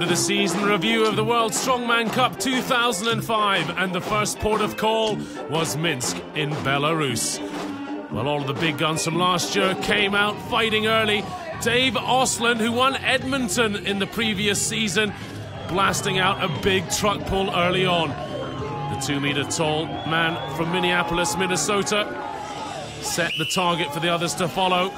to the season review of the World Strongman Cup 2005, and the first port of call was Minsk in Belarus. Well, all of the big guns from last year came out fighting early. Dave Osland, who won Edmonton in the previous season, blasting out a big truck pull early on. The 2-meter-tall man from Minneapolis, Minnesota, set the target for the others to follow.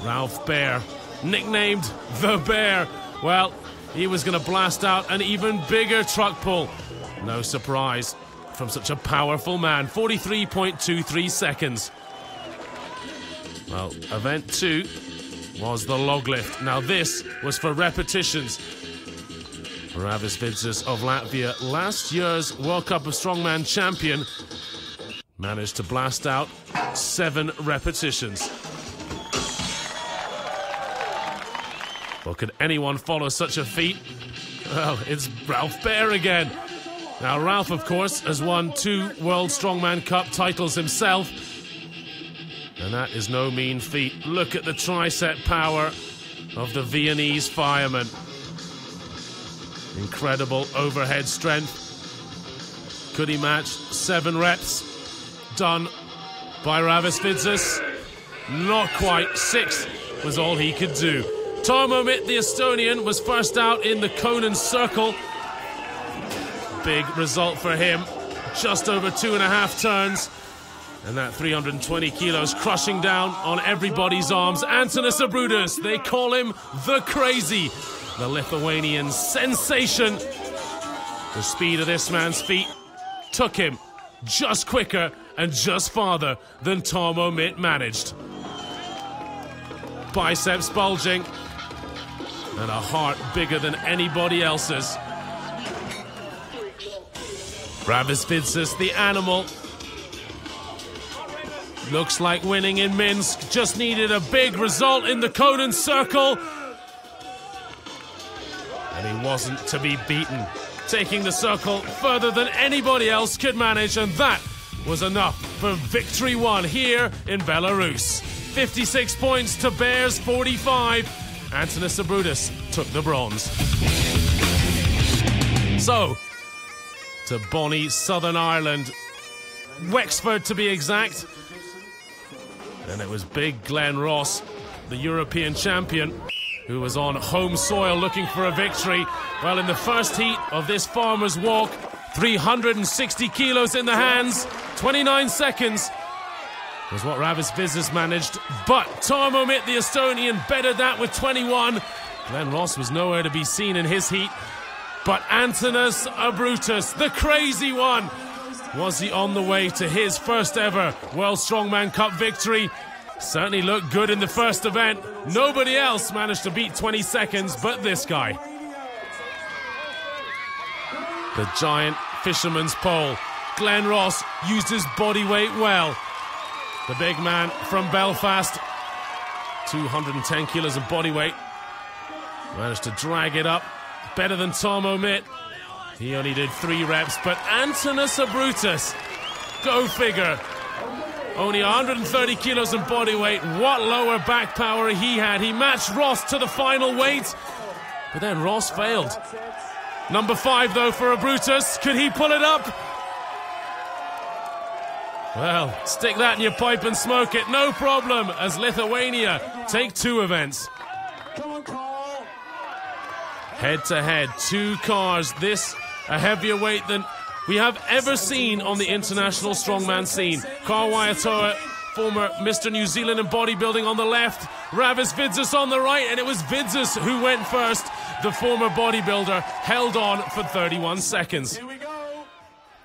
Ralph Baer, nicknamed the Bear. Well, he was going to blast out an even bigger truck pull. No surprise from such a powerful man. 43.23 seconds. Well, event 2 was the log lift. Now this was for repetitions. Ravis Vidzis of Latvia, last year's World Cup of Strongman champion, managed to blast out 7 repetitions. Well, could anyone follow such a feat? Well, it's Ralph Baer again. Now, Ralph, of course, has won 2 World Strongman Cup titles himself. And that is no mean feat. Look at the tricep power of the Viennese fireman. Incredible overhead strength. Could he match 7 reps done by Ravis Vidzis? Not quite. 6 was all he could do. Tarmo Mitt, the Estonian, was first out in the Conan circle. Big result for him. Just over 2.5 turns. And that 320 kilos crushing down on everybody's arms. Antonis Abrudis, they call him the Crazy. The Lithuanian sensation. The speed of this man's feet took him just quicker and just farther than Tarmo Mitt managed. Biceps bulging. And a heart bigger than anybody else's. Ravis Vidzis, the animal. Looks like winning in Minsk. Just needed a big result in the Conan circle. And he wasn't to be beaten. Taking the circle further than anybody else could manage. And that was enough for victory 1 here in Belarus. 56 points to Bears 45. Antonis Abrudis took the bronze. So, to bonny Southern Ireland, Wexford to be exact. And it was big Glenn Ross, the European champion, who was on home soil looking for a victory. Well, in the first heat of this farmer's walk, 360 kilos in the hands, 29 seconds. Was what Ravis Vidzis managed, but Tarmo Mitt, the Estonian, bettered that with 21. Glenn Ross was nowhere to be seen in his heat, but Antonis Abrudis, the Crazy One, was he on the way to his first ever World Strongman Cup victory? Certainly looked good in the first event. Nobody else managed to beat 20 seconds but this guy. The giant fisherman's pole. Glenn Ross used his body weight well. The big man from Belfast, 210 kilos of body weight, managed to drag it up better than Tarmo Mitt. He only did 3 reps, but Antonis Abrudis, go figure, only 130 kilos of body weight. What lower back power he had. He matched Ross to the final weight, but then Ross failed. Number 5 though for Abrudis. Could he pull it up? Well, stick that in your pipe and smoke it, no problem, as Lithuania take 2 events. Head-to-head, 2 cars, this a heavier weight than we have ever seen on the international strongman scene. Carl Waiatoa, former Mr. New Zealand in bodybuilding, on the left, Ravis Vidzis on the right, and it was Vidzis who went first. The former bodybuilder held on for 31 seconds.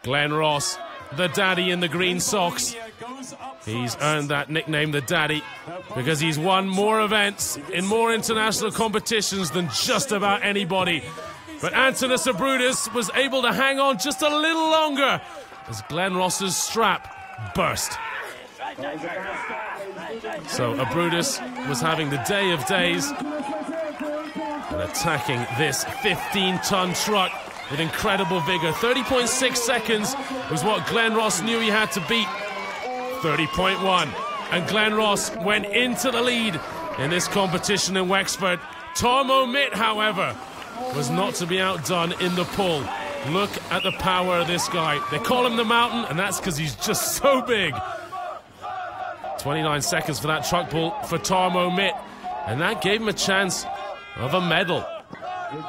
Glenn Ross, the daddy in the green socks. He's earned that nickname, the daddy, because he's won more events in more international competitions than just about anybody. But Antonis Abrudis was able to hang on just a little longer as Glenn Ross's strap burst. So Abrudis was having the day of days and attacking this 15-ton truck with incredible vigor. 30.6 seconds was what Glenn Ross knew he had to beat. 30.1. And Glenn Ross went into the lead in this competition in Wexford. Tarmo Mitt, however, was not to be outdone in the pull. Look at the power of this guy. They call him the Mountain, and that's because he's just so big. 29 seconds for that truck pull for Tarmo Mitt, and that gave him a chance of a medal.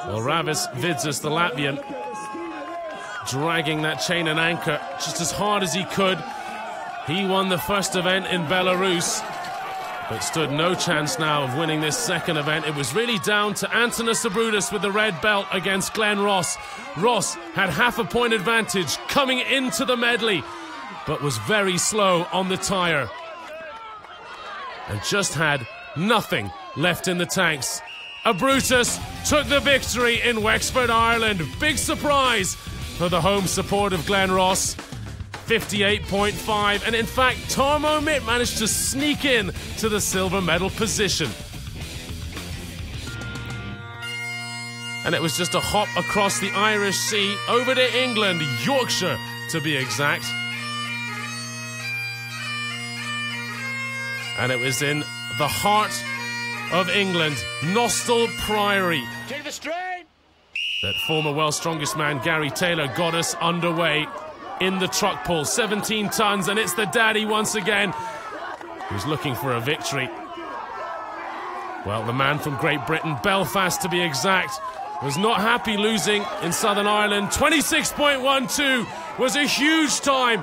Well, Ravis Vidzis, the Latvian, dragging that chain and anchor just as hard as he could. He won the first event in Belarus, but stood no chance now of winning this second event. It was really down to Antonis Abrutis with the red belt against Glenn Ross. Ross had half a point advantage coming into the medley, but was very slow on the tyre and just had nothing left in the tanks. Abrutis took the victory in Wexford, Ireland. Big surprise for the home support of Glenn Ross. 58.5, and in fact Tarmo Mitt managed to sneak in to the silver medal position. And it was just a hop across the Irish Sea over to England, Yorkshire to be exact. And it was in the heart of England, Nostell Priory, that former World's Strongest Man Gary Taylor got us underway in the truck pull. 17 tons, and it's the daddy once again who's looking for a victory. Well, the man from Great Britain, Belfast to be exact, was not happy losing in Southern Ireland. 26.12 was a huge time.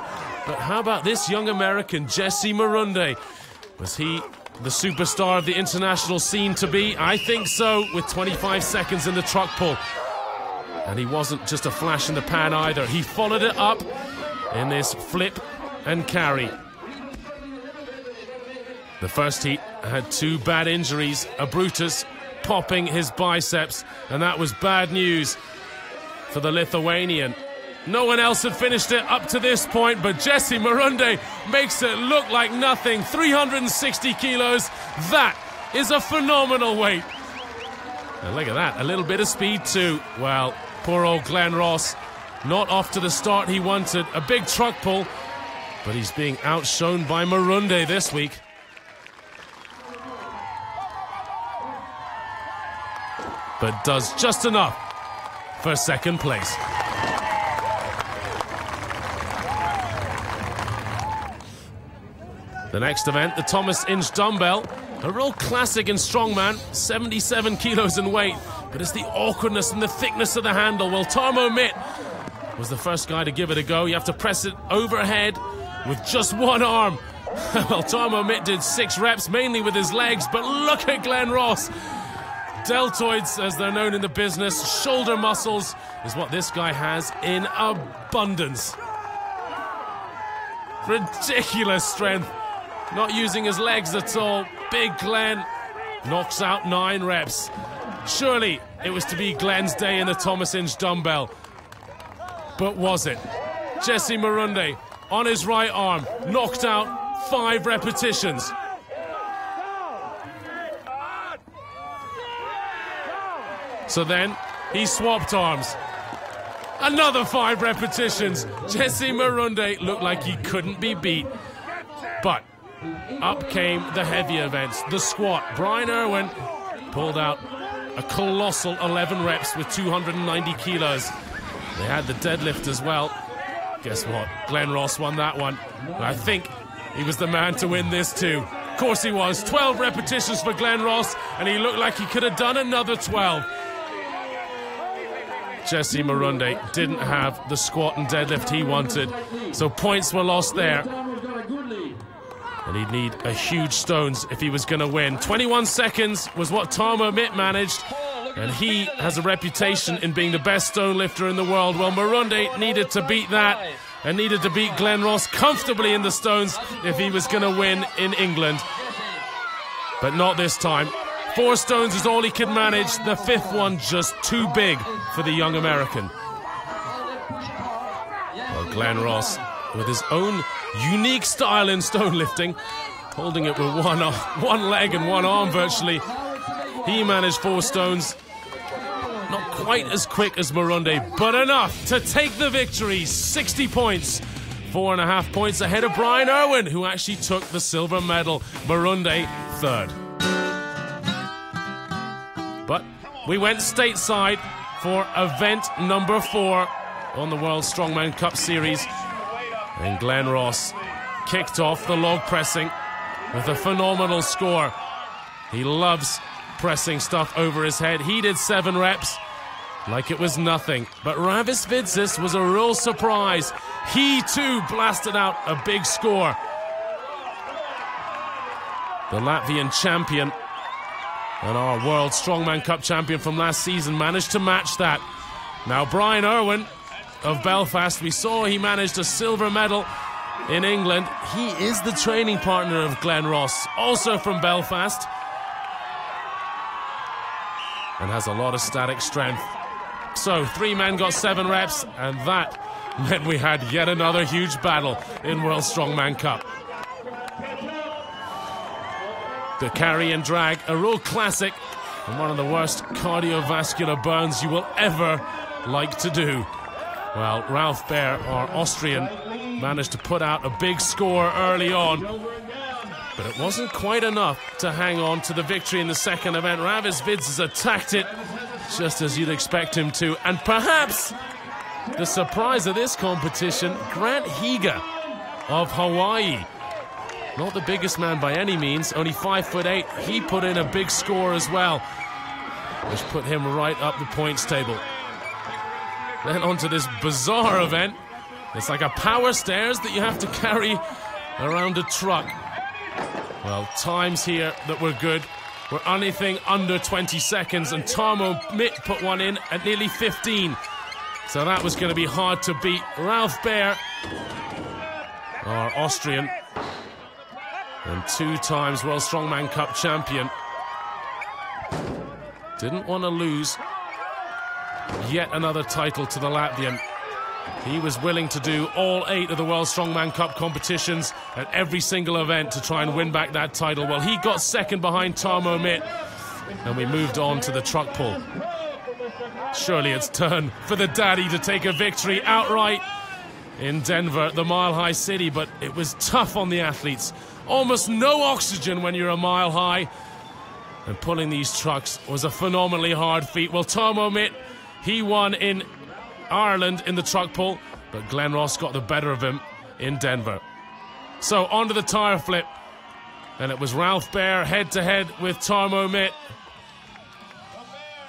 But how about this young American, Jesse Marunde? Was he the superstar of the international scene to be? I think so, with 25 seconds in the truck pull. And he wasn't just a flash in the pan either. He followed it up in this flip and carry. The first heat had two bad injuries. Abrutis popping his biceps, and that was bad news for the Lithuanian. No one else had finished it up to this point, but Jesse Marunde makes it look like nothing. 360 kilos. That is a phenomenal weight. And look at that, a little bit of speed too. Well, poor old Glenn Ross, not off to the start he wanted. A big truck pull, but he's being outshone by Marunde this week. But does just enough for second place. The next event, the Thomas Inch Dumbbell, a real classic in strongman, 77 kilos in weight, but it's the awkwardness and the thickness of the handle. Well, Tarmo Mitt was the first guy to give it a go. You have to press it overhead with just one arm. Well, Tarmo Mitt did 6 reps, mainly with his legs, but look at Glenn Ross. Deltoids, as they're known in the business, shoulder muscles, is what this guy has in abundance. Ridiculous strength. Not using his legs at all. Big Glenn knocks out 9 reps. Surely it was to be Glenn's day in the Thomas Inch Dumbbell. But was it? Jesse Marunde on his right arm, knocked out 5 repetitions. So then he swapped arms. Another 5 repetitions. Jesse Marunde looked like he couldn't be beat. But up came the heavy events, the squat. Brian Irwin pulled out a colossal 11 reps with 290 kilos. They had the deadlift as well. Guess what? Glenn Ross won that one. I think he was the man to win this too. Of course he was. 12 repetitions for Glenn Ross, and he looked like he could have done another 12. Jesse Marunde didn't have the squat and deadlift he wanted, so points were lost there. And he'd need a huge stones if he was going to win. 21 seconds was what Tarmo Mitt managed, and he has a reputation in being the best stone lifter in the world. Well, Marunde needed to beat that and needed to beat Glenn Ross comfortably in the stones if he was going to win in England. But not this time. 4 stones is all he could manage. The 5th one just too big for the young American. Well, Glenn Ross, with his own unique style in stone lifting, holding it with one leg and one arm virtually, he managed 4 stones. Not quite as quick as Marunde, but enough to take the victory. 60 points. 4.5 points ahead of Brian Irwin, who actually took the silver medal. Marunde, 3rd. But we went stateside for event number 4 on the World Strongman Cup Series. And Glenn Ross kicked off the log pressing with a phenomenal score. He loves pressing stuff over his head. He did 7 reps like it was nothing. But Ravis Vidzis was a real surprise. He too blasted out a big score. The Latvian champion and our World Strongman Cup champion from last season managed to match that. Now Brian Irwin of Belfast, we saw he managed a silver medal in England. He is the training partner of Glenn Ross, also from Belfast, and has a lot of static strength. So 3 men got 7 reps, and that meant we had yet another huge battle in World Strongman Cup. The carry and drag, a real classic, and one of the worst cardiovascular burns you will ever like to do. Well, Ralph Baer, our Austrian, managed to put out a big score early on, but it wasn't quite enough to hang on to the victory in the second event. Ravis Vidzis attacked it just as you'd expect him to, and perhaps the surprise of this competition, Grant Higa of Hawaii. Not the biggest man by any means, only 5'8". He put in a big score as well, which put him right up the points table. Then onto this bizarre event. It's like a power stairs that you have to carry around a truck. Well, times here that were good were anything under 20 seconds, and Tarmo Mitt put one in at nearly 15. So that was going to be hard to beat. Ralph Baer, our Austrian, and 2 times World Strongman Cup champion, didn't want to lose yet another title to the Latvian. He was willing to do all 8 of the World Strongman Cup competitions at every single event to try and win back that title. Well, he got second behind Tarmo Mitt, and we moved on to the truck pull. Surely it's turn for the daddy to take a victory outright in Denver, the Mile High City, but it was tough on the athletes. Almost no oxygen when you're a mile high, and pulling these trucks was a phenomenally hard feat. Well, Tarmo Mitt, he won in Ireland in the truck pull, but Glenn Ross got the better of him in Denver. So onto the tire flip, and it was Ralph Baer head to head with Tarmo Mitt,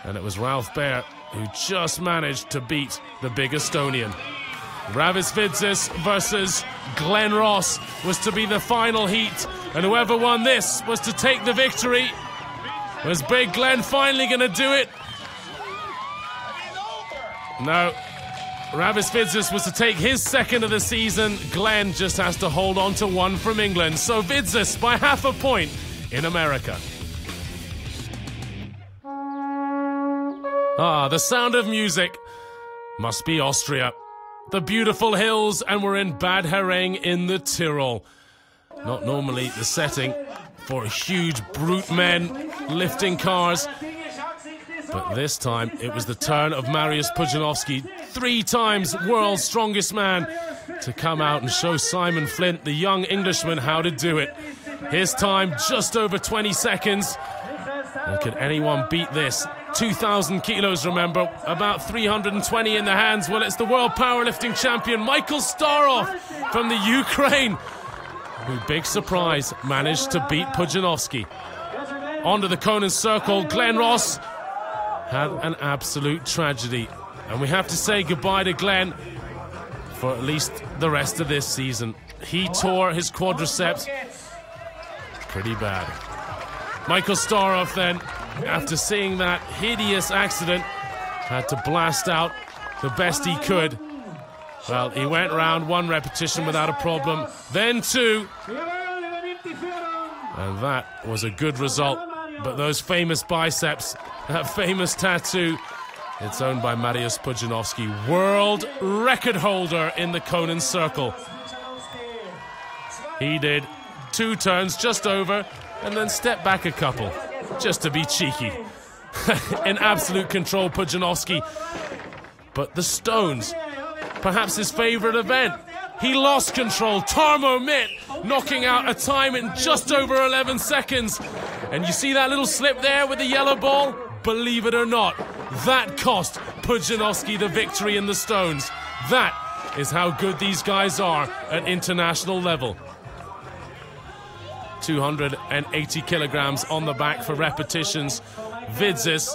and it was Ralph Baer who just managed to beat the big Estonian. Ravis Vidzis versus Glenn Ross was to be the final heat, and whoever won this was to take the victory. Was Big Glenn finally going to do it? No. Ravis Vidzis was to take his second of the season. Glenn just has to hold on to 1 from England. So Vidzis by half a point in America. Ah, the sound of music must be Austria. The beautiful hills, and we're in Bad Herring in the Tyrol. Not normally the setting for huge brute men lifting cars, but this time it was the turn of Mariusz Pudzianowski, 3 times world's strongest man, to come out and show Simon Flint, the young Englishman, how to do it. His time just over 20 seconds. And could anyone beat this? 2,000 kilos, remember, about 320 in the hands. Well, it's the world powerlifting champion, Michael Starov from the Ukraine, who, big surprise, managed to beat Pudzianowski. Onto the Conan Circle, Glenn Ross had an absolute tragedy. And we have to say goodbye to Glenn for at least the rest of this season. He tore his quadriceps pretty bad. Michael Starov then, after seeing that hideous accident, had to blast out the best he could. Well, he went round 1 repetition without a problem, then 2. And that was a good result. But those famous biceps, that famous tattoo, it's owned by Mariusz Pudzianowski, world record holder in the Conan Circle. He did 2 turns just over, and then stepped back a couple, just to be cheeky. In absolute control, Pudzianowski. But the Stones, perhaps his favourite event, he lost control. Tarmo Mitt knocking out a time in just over 11 seconds. And you see that little slip there with the yellow ball? Believe it or not, that cost Pudzianowski the victory in the stones. That is how good these guys are at international level. 280 kilograms on the back for repetitions. Vidzis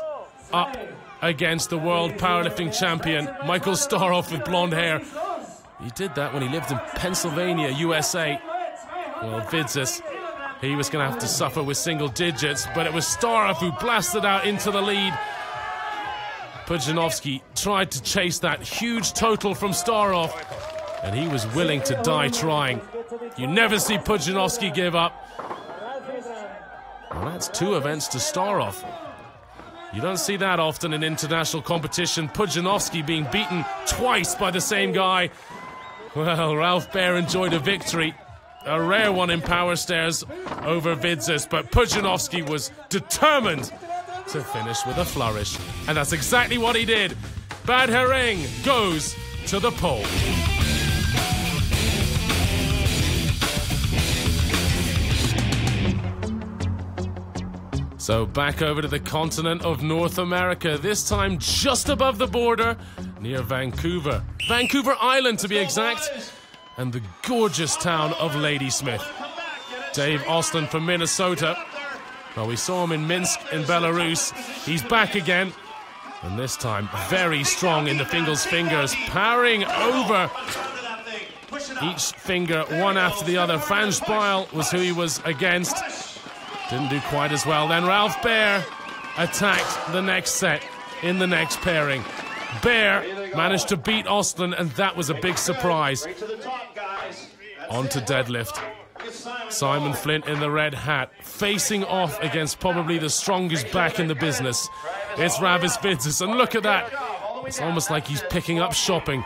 up against the world powerlifting champion, Michael Staroff, with blonde hair. He did that when he lived in Pennsylvania, USA. Well, Vidzis, he was going to have to suffer with single digits, but it was Staroff who blasted out into the lead. Pudzianowski tried to chase that huge total from Staroff, and he was willing to die trying. You never see Pudzianowski give up. Well, that's 2 events to Staroff. You don't see that often in international competition. Pudzianowski being beaten twice by the same guy. Well, Ralph Baer enjoyed a victory. A rare one in power stairs over Vidzis, but Pudzianowski was determined to finish with a flourish. And that's exactly what he did. Bad Herring goes to the pole. So back over to the continent of North America, this time just above the border, near Vancouver. Vancouver Island, to be exact, and the gorgeous town of Ladysmith. Dave Austin from Minnesota. Well, we saw him in Minsk in Belarus. He's back again, and this time very strong in the fingers, powering over each finger, one after the other. Franz Beil was who he was against. Didn't do quite as well. Then Ralph Baer attacked the next set in the next pairing. Baer managed to beat Austin, and that was a big surprise. On to deadlift. Simon Flint in the red hat, facing off against probably the strongest back in the business. It's Ravis Vidzis, and look at that. It's almost like he's picking up shopping.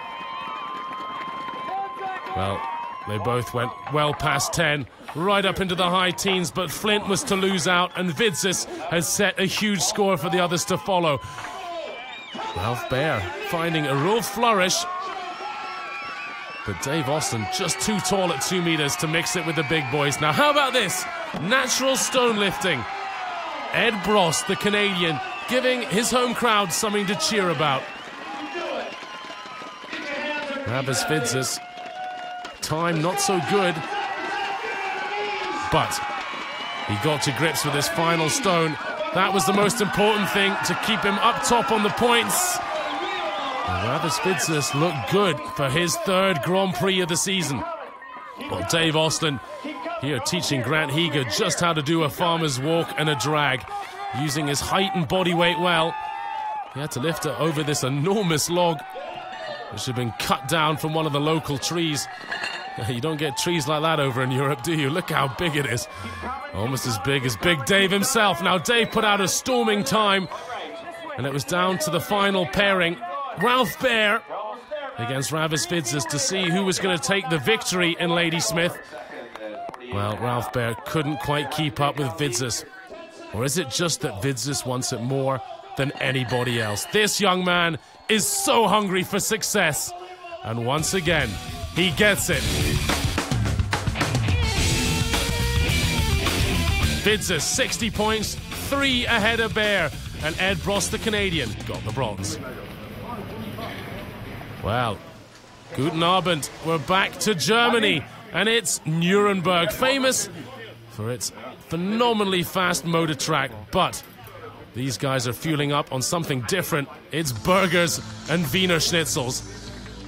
Well, they both went well past 10, right up into the high teens, but Flint was to lose out, and Vidzis has set a huge score for the others to follow. Ralph Baer finding a real flourish, but Dave Austin just too tall at 2 meters to mix it with the big boys. Now, how about this? Natural stone lifting. Ed Bross, the Canadian, giving his home crowd something to cheer about. Ravis Vidzis, time not so good, but he got to grips with his final stone. That was the most important thing, to keep him up top on the points. Ravis Vidzis looked good for his 3rd Grand Prix of the season. Well, Dave Austin here teaching Grant Higa just how to do a farmer's walk and a drag, using his height and body weight well. He had to lift it over this enormous log, which had been cut down from one of the local trees. You don't get trees like that over in Europe, do you? Look how big it is. Almost as big as Big Dave himself. Now, Dave put out a storming time, and it was down to the final pairing. Ralph Baer against Ravis Vidzis to see who was going to take the victory in Ladysmith. Well, Ralph Baer couldn't quite keep up with Vidzis. Or is it just that Vidzis wants it more than anybody else? This young man is so hungry for success. And once again, he gets it. Vidzis, 60 points, 3 ahead of Baer. And Ed Bross, the Canadian, got the bronze. Well, guten Abend, we're back to Germany, and it's Nuremberg, famous for its phenomenally fast motor track, but these guys are fueling up on something different. It's burgers and Wiener Schnitzels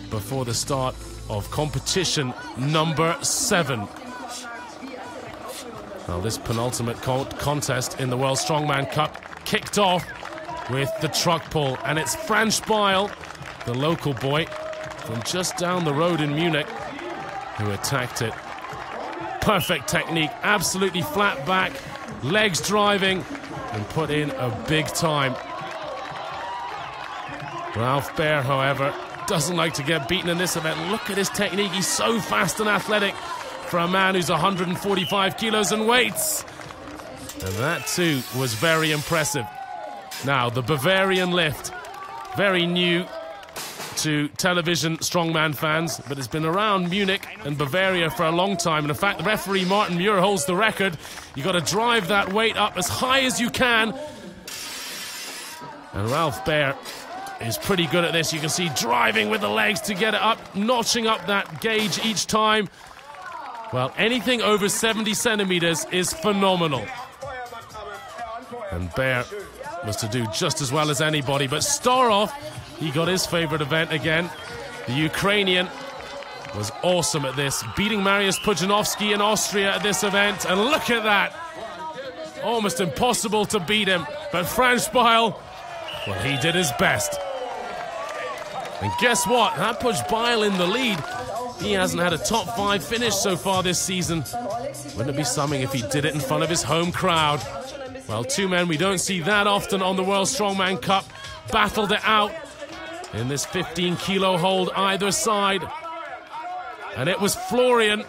before the start of competition number 7. Well, this penultimate contest in the World Strongman Cup kicked off with the truck pull, and it's Franz Beil, the local boy from just down the road in Munich, who attacked it. Perfect technique, absolutely flat back, legs driving, and put in a big time. Ralph Baer, however, doesn't like to get beaten in this event. Look at his technique, he's so fast and athletic for a man who's 145 kilos and weights. And that too was very impressive. Now, the Bavarian lift, very new to television strongman fans, but it's been around Munich and Bavaria for a long time. And in fact, the referee Martin Muir holds the record. You've got to drive that weight up as high as you can. And Ralph Baer is pretty good at this. You can see driving with the legs to get it up, notching up that gauge each time. Well, anything over 70 centimeters is phenomenal. And Bear was to do just as well as anybody. But Starov, he got his favorite event again. The Ukrainian was awesome at this, beating Mariusz Pudzianowski in Austria at this event. And look at that. Almost impossible to beat him. But Franz Beil, well, he did his best. And guess what? That puts Beil in the lead. He hasn't had a top 5 finish so far this season. Wouldn't it be something if he did it in front of his home crowd? Well, two men we don't see that often on the World Strongman Cup battled it out in this 15-kilo hold either side. And it was Florian,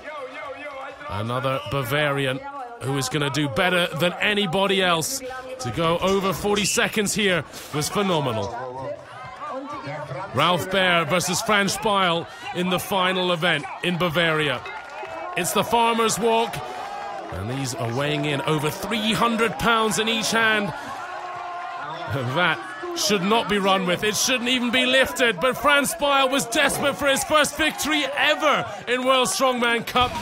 another Bavarian, who is going to do better than anybody else. To go over 40 seconds here was phenomenal. Ralph Baer versus Franz Beil in the final event in Bavaria. It's the farmer's walk, and these are weighing in over 300 pounds in each hand. That should not be run with. It shouldn't even be lifted. But Franz Beil was desperate for his first victory ever in World Strongman Cup,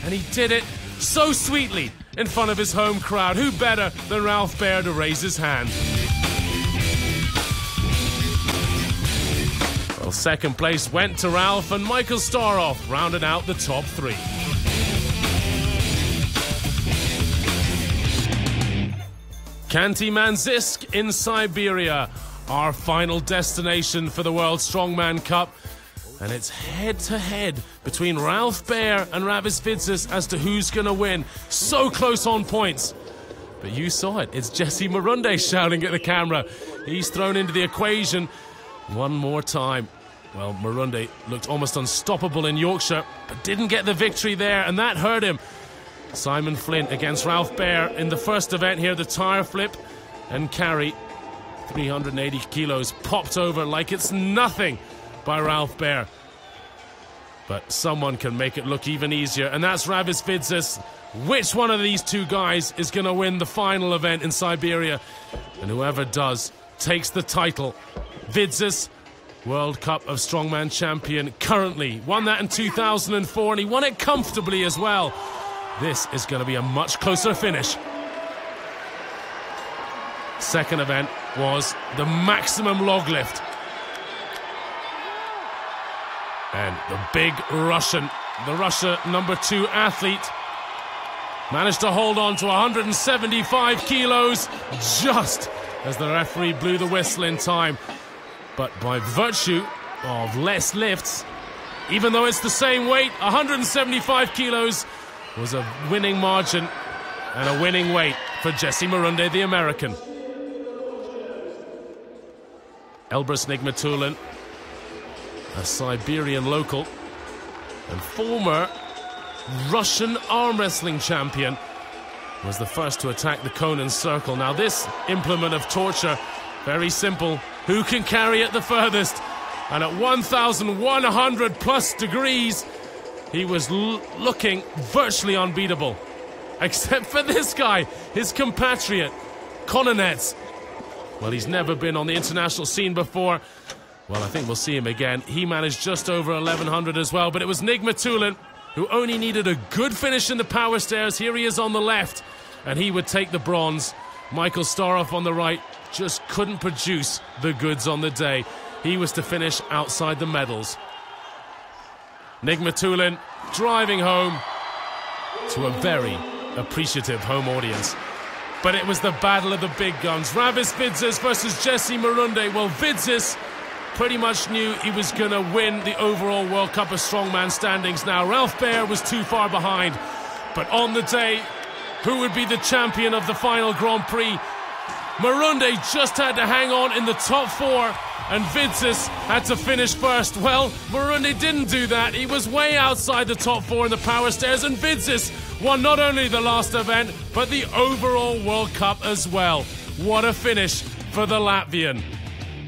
and he did it so sweetly in front of his home crowd. Who better than Ralph Baer to raise his hand? Well, second place went to Ralph, and Michael Starov rounded out the top 3. Khanty-Mansiysk in Siberia, our final destination for the World Strongman Cup. And it's head-to-head between Ralph Baer and Ravis Vidzis as to who's going to win. So close on points. But you saw it. It's Jesse Marunde shouting at the camera. He's thrown into the equation one more time. Well, Marunde looked almost unstoppable in Yorkshire, but didn't get the victory there, and that hurt him. Simon Flint against Ralph Baer in the first event here, the tire flip and carry. 380 kilos popped over like it's nothing by Ralph Baer. But someone can make it look even easier, and that's Ravis Vidzis. Which one of these two guys is going to win the final event in Siberia? And whoever does takes the title. Vidzis, World Cup of Strongman champion currently. Won that in 2004, and he won it comfortably as well. This is going to be a much closer finish. Second event was the maximum log lift. And the big Russian, the Russia #2 athlete, managed to hold on to 175 kilos just as the referee blew the whistle in time. But by virtue of less lifts, even though it's the same weight, 175 kilos was a winning margin and a winning weight for Jesse Marunde, the American. Elbrus Nigmatulin, a Siberian local and former Russian arm wrestling champion, was the first to attack the Conan circle. Now this implement of torture, very simple. Who can carry it the furthest? And at 1,100 plus degrees, he was looking virtually unbeatable. Except for this guy, his compatriot, Kononets. Well, he's never been on the international scene before. Well, I think we'll see him again. He managed just over 1,100 as well, but it was Nigmatulin who only needed a good finish in the power stairs. Here he is on the left, and he would take the bronze. Michael Starov on the right just couldn't produce the goods on the day. He was to finish outside the medals. Nigmatulin driving home to a very appreciative home audience. But it was the battle of the big guns. Ravis Vidzis versus Jesse Marunde. Well, Vidzis pretty much knew he was going to win the overall World Cup of Strongman standings now. Ralph Baer was too far behind. But on the day, who would be the champion of the final Grand Prix? Marunde just had to hang on in the top 4, and Vidzis had to finish first. Well, Marunde didn't do that. He was way outside the top 4 in the power stairs, and Vidzis won not only the last event, but the overall World Cup as well. What a finish for the Latvian.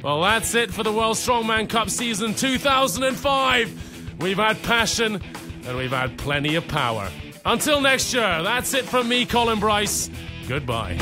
Well, that's it for the World Strongman Cup season 2005. We've had passion, and we've had plenty of power. Until next year, that's it from me, Colin Bryce. Goodbye.